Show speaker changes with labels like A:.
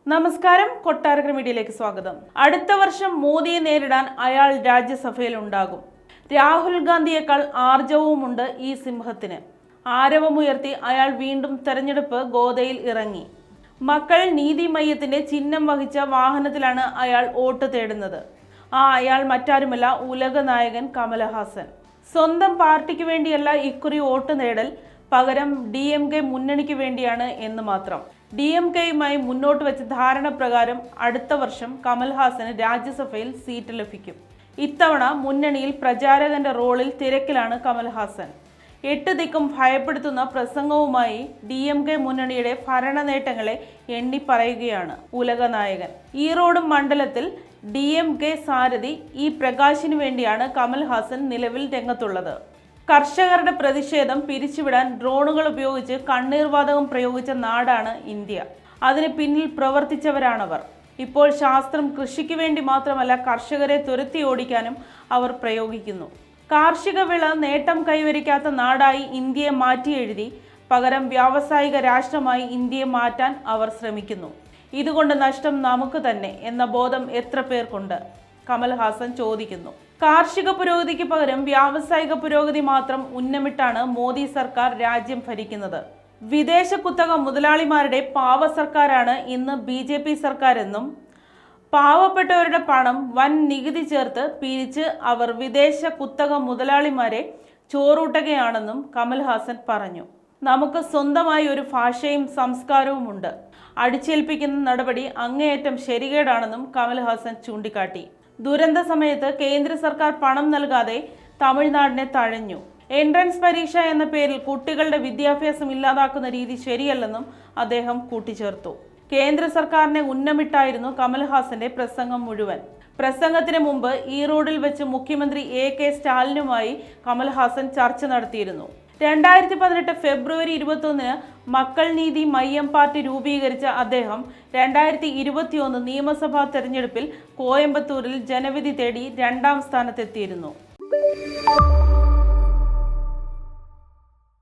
A: നമസ്കാരം, കൊട്ടാരക്കര മീഡിയയിലേക്ക് സ്വാഗതം. അടുത്ത വർഷം മോദിയെ നേരിടാൻ അയാൾ രാജ്യസഭയിൽ ഉണ്ടാകും. രാഹുൽ ഗാന്ധിയേക്കാൾ ആർജവുമുണ്ട് ഈ സിംഹത്തിന്. ആരവമുയർത്തി അയാൾ വീണ്ടും തെരഞ്ഞെടുപ്പ് ഗോദയിൽ ഇറങ്ങി. മക്കൾ നീതി മയ്യത്തിന്റെ ചിഹ്നം വഹിച്ച വാഹനത്തിലാണ് അയാൾ വോട്ട് തേടുന്നത്. അയാൾ മറ്റാരുമല്ല, ഉലക നായകൻ കമലഹാസൻ. സ്വന്തം പാർട്ടിക്ക് വേണ്ടിയല്ല ഇക്കുറി വോട്ട് നേടൽ, പകരം DMK മുന്നണിക്ക് വേണ്ടിയാണ് എന്ന് മാത്രം. DMKയുമായി മുന്നോട്ട് വെച്ച ധാരണ പ്രകാരം അടുത്ത വർഷം കമൽഹാസന് രാജ്യസഭയിൽ സീറ്റ് ലഭിക്കും. ഇത്തവണ മുന്നണിയിൽ പ്രചാരകന്റെ റോളിൽ തിരക്കിലാണ് കമൽഹാസൻ. 8 ദിക്കും ഭയപ്പെടുത്തുന്ന പ്രസംഗവുമായി DMK മുന്നണിയുടെ ഭരണ നേട്ടങ്ങളെ എണ്ണിപ്പറയുകയാണ് ഉലക നായകൻ. ഈറോഡ് മണ്ഡലത്തിൽ DMK സാരഥി E പ്രകാശിനു വേണ്ടിയാണ് കമൽഹാസൻ നിലവിൽ രംഗത്തുള്ളത്. കർഷകരുടെ പ്രതിഷേധം പിരിച്ചുവിടാൻ ഡ്രോണുകൾ ഉപയോഗിച്ച് കണ്ണീർവാതകം പ്രയോഗിച്ച നാടാണ് ഇന്ത്യ. അതിന് പിന്നിൽ പ്രവർത്തിച്ചവരാണവർ. ഇപ്പോൾ ശാസ്ത്രം കൃഷിക്ക് വേണ്ടി മാത്രമല്ല, കർഷകരെ തുരത്തി ഓടിക്കാനും അവർ പ്രയോഗിക്കുന്നു. കാർഷിക വിള നേട്ടം കൈവരിക്കാത്ത നാടായി ഇന്ത്യയെ മാറ്റിയെഴുതി പകരം വ്യാവസായിക രാഷ്ട്രമായി ഇന്ത്യയെ മാറ്റാൻ അവർ ശ്രമിക്കുന്നു. ഇതുകൊണ്ട് നഷ്ടം നമുക്ക് തന്നെ എന്ന ബോധം എത്ര പേർക്കുണ്ട്? കമൽഹാസൻ ചോദിക്കുന്നു. കാർഷിക പുരോഗതിക്ക് പകരം വ്യാവസായിക പുരോഗതി മാത്രം ഉന്നമിട്ടാണ് മോദി സർക്കാർ രാജ്യം ഭരിക്കുന്നത്. വിദേശ കുത്തക മുതലാളിമാരുടെ പാവ സർക്കാരാണ് ഇന്ന് BJP സർക്കാരെന്നും പാവപ്പെട്ടവരുടെ പണം വൻ നികുതി ചേർത്ത് പിരിച്ച് അവർ വിദേശ കുത്തക മുതലാളിമാരെ ചോറൂട്ടുകയാണെന്നും കമൽഹാസൻ പറഞ്ഞു. നമുക്ക് സ്വന്തമായി ഒരു ഭാഷയും സംസ്കാരവുമുണ്ട്. അടിച്ചേൽപ്പിക്കുന്ന നടപടി അങ്ങേയറ്റം ശരികേടാണെന്നും കമൽഹാസൻ ചൂണ്ടിക്കാട്ടി. ദുരന്ത സമയത്ത് കേന്ദ്ര സർക്കാർ പണം നൽകാതെ തമിഴ്നാടിനെ തഴഞ്ഞു. എൻട്രൻസ് പരീക്ഷ എന്ന പേരിൽ കുട്ടികളുടെ വിദ്യാഭ്യാസം ഇല്ലാതാക്കുന്ന രീതി ശരിയല്ലെന്നും അദ്ദേഹം കൂട്ടിച്ചേർത്തു. കേന്ദ്ര സർക്കാരിനെ ഉന്നമിട്ടായിരുന്നു കമൽഹാസന്റെ പ്രസംഗം മുഴുവൻ. പ്രസംഗത്തിന് മുമ്പ് ഈറോഡിൽ വെച്ച് മുഖ്യമന്ത്രി AK സ്റ്റാലിനുമായി കമൽഹാസൻ ചർച്ച നടത്തിയിരുന്നു. 2018 ഫെബ്രുവരി 21 മക്കൾ നീതി മയ്യം പാർട്ടി രൂപീകരിച്ച അദ്ദേഹം 2021 നിയമസഭാ തെരഞ്ഞെടുപ്പിൽ കോയമ്പത്തൂരിൽ ജനവിധി തേടി 2ാം സ്ഥാനത്തെത്തിയിരുന്നു.